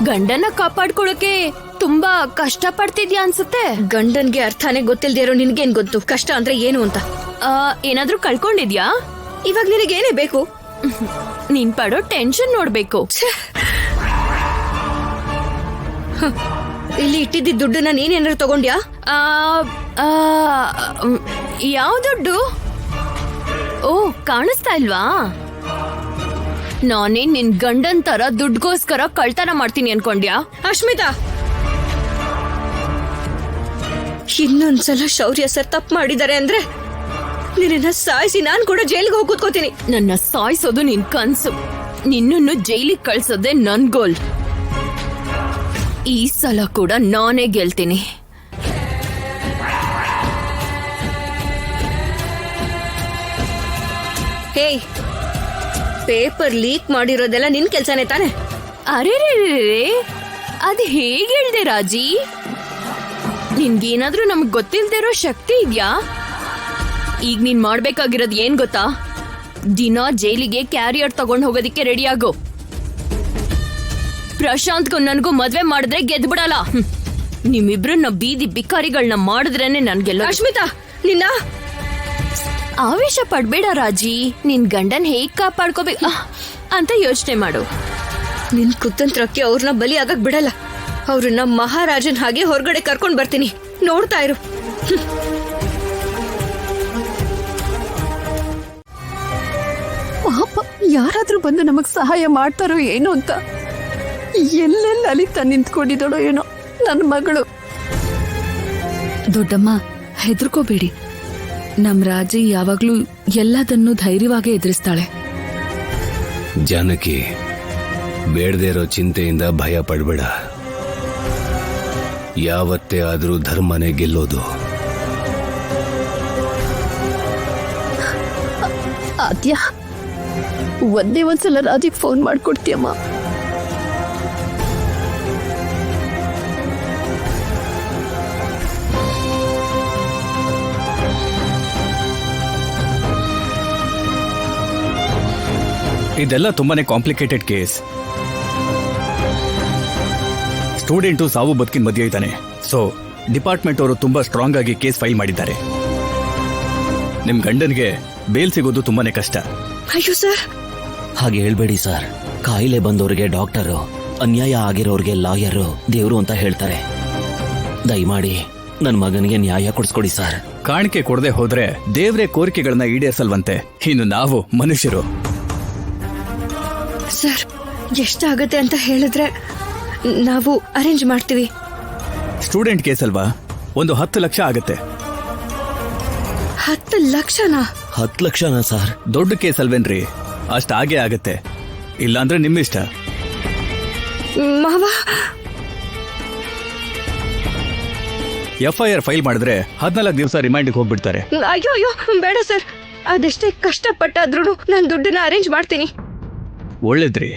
ಗಂಡನ ಕಾಪಾಡ್ಕೊಳಕ್ಕೆ ತುಂಬಾ ಕಷ್ಟ ಪಡ್ತಿದ್ಯಾ ಅನ್ಸುತ್ತೆ. ಗಂಡನ್ಗೆ ಅರ್ಥನೇ ಗೊತ್ತಿಲ್ದೇ ಇರೋ ನಿನ್ಗೇನ್ ಗೊತ್ತು ಕಷ್ಟ ಅಂದ್ರೆ ಏನು ಅಂತ? ಏನಾದ್ರೂ ಕಳ್ಕೊಂಡಿದ್ಯಾ? ಇವಾಗ ನಿನಗೇನೇ ಬೇಕು? ನೀನ್ ಪಡೋ ಟೆನ್ಷನ್ ನೋಡ್ಬೇಕು. ಇಲ್ಲಿ ಇಟ್ಟಿದ್ದ ದುಡ್ಡನ್ನ ನೀನೇನಾದ್ರು ತಗೊಂಡ್ಯಾ? ಯಾವ ದುಡ್ಡು? ಓ, ಕಾಣಿಸ್ತಾ ಇಲ್ವಾ? ನಾನೇನ್ ನಿನ್ ಗಂಡನ್ ತರ ದುಡ್ಗೋಸ್ಕರ ಕಳ್ತನ ಮಾಡ್ತೀನಿ ಅನ್ಕೊಂಡ್ಯಾ? ಅಶ್ಮಿತಾ, ಇನ್ನೊಂದ್ಸಲ ಶೌರ್ಯ ಸರ್ ತಪ್ಪು ಮಾಡಿದ್ದಾರೆ ಅಂದ್ರೆ ನಿನ್ನ ಸಾಯಿಸಿ ನಾನ್ ಕೂಡ ಜೈಲಿಗೆ ಹೋಗಿ ಕೂತ್ಕೋತೀನಿ. ನನ್ನ ಸಾಯಿಸೋದು ನಿನ್ ಕನ್ಸು, ನಿನ್ನನ್ನು ಜೈಲಿಗೆ ಕಳ್ಸೋದೆ ನನ್ ಗೋಲ್. ಈ ಸಲ ಕೂಡ ನಾನೇ ಗೆಲ್ತೀನಿ. ಹೇಯ್, ಪೇಪರ್ ಲೀಕ್ ಮಾಡಿರೋದೆಲ್ಲ ನಿನ್ ಕೆಲ್ಸನೇ ತಾನೆ? ಅರೆ, ಅದ್ ಹೇಗೆ ಹೇಳ್ದೆ ರಾಜಿ? ನಿನ್ಗೇನಾದ್ರೂ ನಮಗ್ ಗೊತ್ತಿಲ್ದಿರೋ ಶಕ್ತಿ ಇದ್ಯಾ? ಈಗ ನೀನ್ ಮಾಡ್ಬೇಕಾಗಿರೋದು ಏನ್ ಗೊತ್ತಾ? ದಿನ ಜೈಲಿಗೆ ಕ್ಯಾರಿಯರ್ ತಗೊಂಡ್ ಹೋಗೋದಿಕ್ಕೆ ರೆಡಿ ಆಗೋ. ಪ್ರಶಾಂತ್ಗೂ ನನ್ಗೂ ಮದ್ವೆ ಮಾಡಿದ್ರೆ ಗೆದ್ದು ಬಿಡಲ್ಲ. ನಿಮ್ಮಿಬ್ರನ್ನ ಬೀದಿ ಬಿಕಾರಿಗಳನ್ನ ಮಾಡಿದ್ರೇನೆ ನನ್ಗೆಲ್ಲ. ಅಶ್ಮಿತಾ, ನಿನ್ನ ಆವೇಶ ಪಡ್ಬೇಡ ರಾಜಿ. ನಿನ್ ಗಂಡನ್ ಹೇಗ್ ಕಾಪಾಡ್ಕೋಬೇಕು ಅಂತ ಯೋಚನೆ ಮಾಡು. ನಿನ್ ಕುತಂತ್ರಕ್ಕೆ ಅವ್ರನ್ನ ಬಲಿ ಆಗಕ್ ಬಿಡಲ್ಲ. ಅವ್ರನ್ನ ಮಹಾರಾಜನ್ ಹಾಗೆ ಹೊರಗಡೆ ಕರ್ಕೊಂಡ್ ಬರ್ತೀನಿ, ನೋಡ್ತಾ ಇರು. ಪಾಪ, ಯಾರಾದ್ರೂ ಬಂದು ನಮಗ್ ಸಹಾಯ ಮಾಡ್ತಾರೋ ಏನೋ ಅಂತ ಎಲ್ಲೆಲ್ಲ ಅಲಿತಾ ನಿಂತ್ಕೊಂಡಿದ್ದಳೋ ಏನೋ ನನ್ನ ಮಗಳು. ದೊಡ್ಡಮ್ಮ, ಹೆದರ್ಕೋಬೇಡಿ. ನಮ್ ರಾಜಿ ಯಾವಾಗ್ಲೂ ಎಲ್ಲದನ್ನೂ ಧೈರ್ಯವಾಗಿ ಎದುರಿಸ್ತಾಳೆ. ಜಾನಕಿ, ಬೇಡದೇ ಇರೋ ಚಿಂತೆಯಿಂದ ಭಯ ಪಡ್ಬೇಡ. ಯಾವತ್ತೇ ಆದ್ರೂ ಧರ್ಮನೇ ಗೆಲ್ಲೋದು. ಆದ್ಯ, ಒಂದೇ ಒಂದ್ಸಲ ರಾಜಿಗೆ ಫೋನ್ ಮಾಡ್ಕೊಡ್ತೀಯಮ್ಮ. ಇದೆಲ್ಲ ತುಂಬಾನೇ ಕಾಂಪ್ಲಿಕೇಟೆಡ್ ಕೇಸ್. ಸ್ಟೂಡೆಂಟು ಸಾವು ಬದುಕಿನ ಮಧ್ಯೆ ಇದ್ದಾನೆ. ಸೊ ಡಿಪಾರ್ಟ್ಮೆಂಟ್ ಅವರು ತುಂಬಾ ಸ್ಟ್ರಾಂಗ್ ಆಗಿ ಕೇಸ್ ಫೈಲ್ ಮಾಡಿದ್ದಾರೆ. ನಿಮ್ ಗಂಡನ್ಗೆ ಬೇಲ್ ಸಿಗೋದು ತುಂಬಾನೇ ಕಷ್ಟ. ಅಯ್ಯೋ ಸರ್, ಹಾಗೆ ಹೇಳ್ಬೇಡಿ ಸರ್. ಕಾಯಿಲೆ ಬಂದವ್ರಿಗೆ ಡಾಕ್ಟರು, ಅನ್ಯಾಯ ಆಗಿರೋರ್ಗೆ ಲಾಯರು ದೇವ್ರು ಅಂತ ಹೇಳ್ತಾರೆ. ದಯಮಾಡಿ ನನ್ ಮಗನಿಗೆ ನ್ಯಾಯ ಕೊಡಿಸ್ಕೊಡಿ ಸರ್. ಕಾಣಿಕೆ ಕೊಡದೆ ಹೋದ್ರೆ ದೇವ್ರೆ ಕೋರಿಕೆಗಳನ್ನ ಈಡೇರಿಸಲ್ವಂತೆ. ಇನ್ನು ನಾವು ಮನುಷ್ಯರು. ಸರ್, ಎಷ್ಟಾಗತ್ತೆ ಅಂತ ಹೇಳಿದ್ರೆ ನಾವು ಅರೇಂಜ್ ಮಾಡ್ತೀವಿ. ಸ್ಟೂಡೆಂಟ್ ಕೇಸ್ ಅಲ್ವಾ, ಒಂದು 10 ಲಕ್ಷ ಆಗತ್ತೆ. 10 ಲಕ್ಷನಾ? 10 ಲಕ್ಷನಾ ಸರ್? ದೊಡ್ಡ ಕೇಸ್ ಅಲ್ವೇನ್ರಿ, ಅಷ್ಟಾಗೇ ಆಗತ್ತೆ. ಇಲ್ಲಾಂದ್ರೆ ನಿಮ್ಮಿಷ್ಟ. ಮಾವ, FIR ಫೈಲ್ ಮಾಡಿದ್ರೆ 14 ದಿವಸ ರಿಮೈಂಡ್ಗೆ ಹೋಗ್ಬಿಡ್ತಾರೆ. ಅಯ್ಯೋ ಅಯ್ಯೋ ಬೇಡ ಸರ್. ಅದೆಷ್ಟೇ ಕಷ್ಟಪಟ್ಟಾದ್ರೂ ನಾನು ದುಡ್ಡನ್ನ ಅರೇಂಜ್ ಮಾಡ್ತೀನಿ. ಒಳ್ಳೇದ್ರಿ.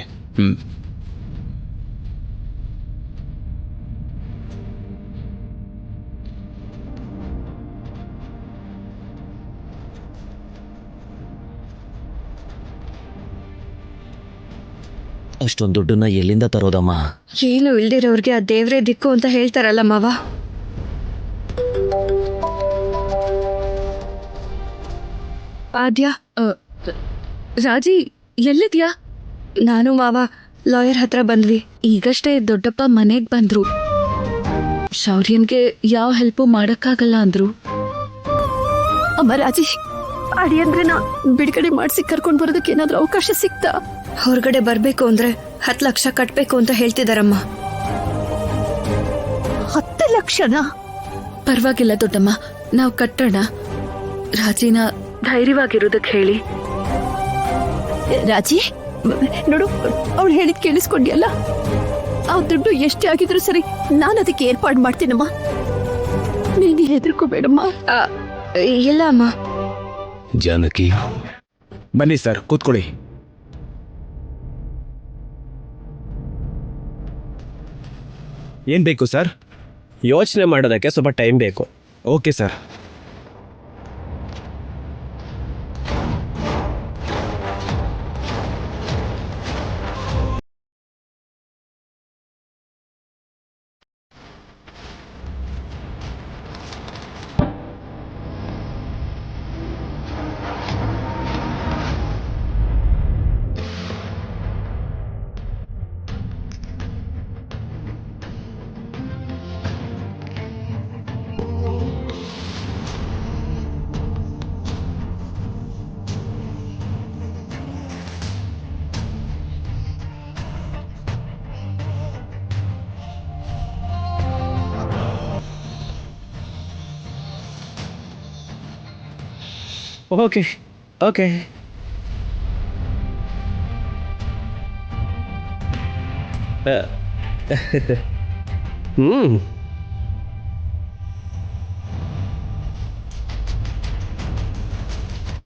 ಅಷ್ಟೊಂದು ದುಡ್ಡನ್ನ ಎಲ್ಲಿಂದ ತರೋದಮ್ಮ? ಏನು ಇಲ್ದಿರೋರ್ಗೆ ಆ ದೇವ್ರೇ ದಿಕ್ಕು ಅಂತ ಹೇಳ್ತಾರಲ್ಲ ಮಾವ. ಆದ್ಯ, ರಾಜಿ ಎಲ್ಲಿದ್ಯಾ? ನಾನು ಮಾವ ಲಾಯರ್ ಹತ್ರ ಬಂದ್ವಿ. ಈಗಷ್ಟೇ ದೊಡ್ಡಪ್ಪ ಮನೆಗ್ ಬಂದ್ರು. ಶೌರ್ಯನ್ಗೆ ಯಾವ ಹೆಲ್ಪು ಮಾಡಕ್ಕಾಗಲ್ಲ ಅಂದ್ರು. ಅಮ್ಮ ರಾಜಿ, ಅಡಿಯಂದ್ರನ ಬಿಡುಗಡೆ ಮಾಡಿಸಿ ಕರ್ಕೊಂಡ್ ಬರೋದಕ್ಕೆ ಏನಾದ್ರೂ ಅವಕಾಶ ಸಿಕ್ತಾ? ಹೊರಗಡೆ ಬರ್ಬೇಕು ಅಂದ್ರೆ 10 ಲಕ್ಷ ಕಟ್ಬೇಕು ಅಂತ ಹೇಳ್ತಿದಾರಮ್ಮ. 10 ಲಕ್ಷನಾ? ಪರವಾಗಿಲ್ಲ ದೊಡ್ಡಮ್ಮ, ನಾವು ಕಟ್ಟೋಣ. ರಾಜಿನ ಧೈರ್ಯವಾಗಿರೋದಕ್ಕೆ ಹೇಳಿ. ರಾಜಿ ನೋಡು, ಅವಳು ಹೇಳಿದ್ ಕೇಳಿಸ್ಕೊಂಡ್ಯಲ್ಲ. ಆ ದುಡ್ಡು ಎಷ್ಟೇ ಆಗಿದ್ರು ಸರಿ, ನಾನು ಅದಕ್ಕೆ ಏರ್ಪಾಡು ಮಾಡ್ತೀನಮ್ಮ. ನೀನು ಹೆದರ್ಕೋಬೇಡಮ್ಮ. ಇಲ್ಲ ಅಮ್ಮ. ಜಾನಕಿ, ಬನ್ನಿ ಸರ್, ಕೂತ್ಕೊಳ್ಳಿ. ಏನ್ ಬೇಕು ಸರ್? ಯೋಚನೆ ಮಾಡೋದಕ್ಕೆ ಸ್ವಲ್ಪ ಟೈಮ್ ಬೇಕು. Okay sir. ಓಕೆ ಓಕೆ ಹ್ಞೂ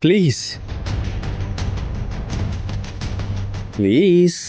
ಪ್ಲೀಸ್ ಪ್ಲೀಸ್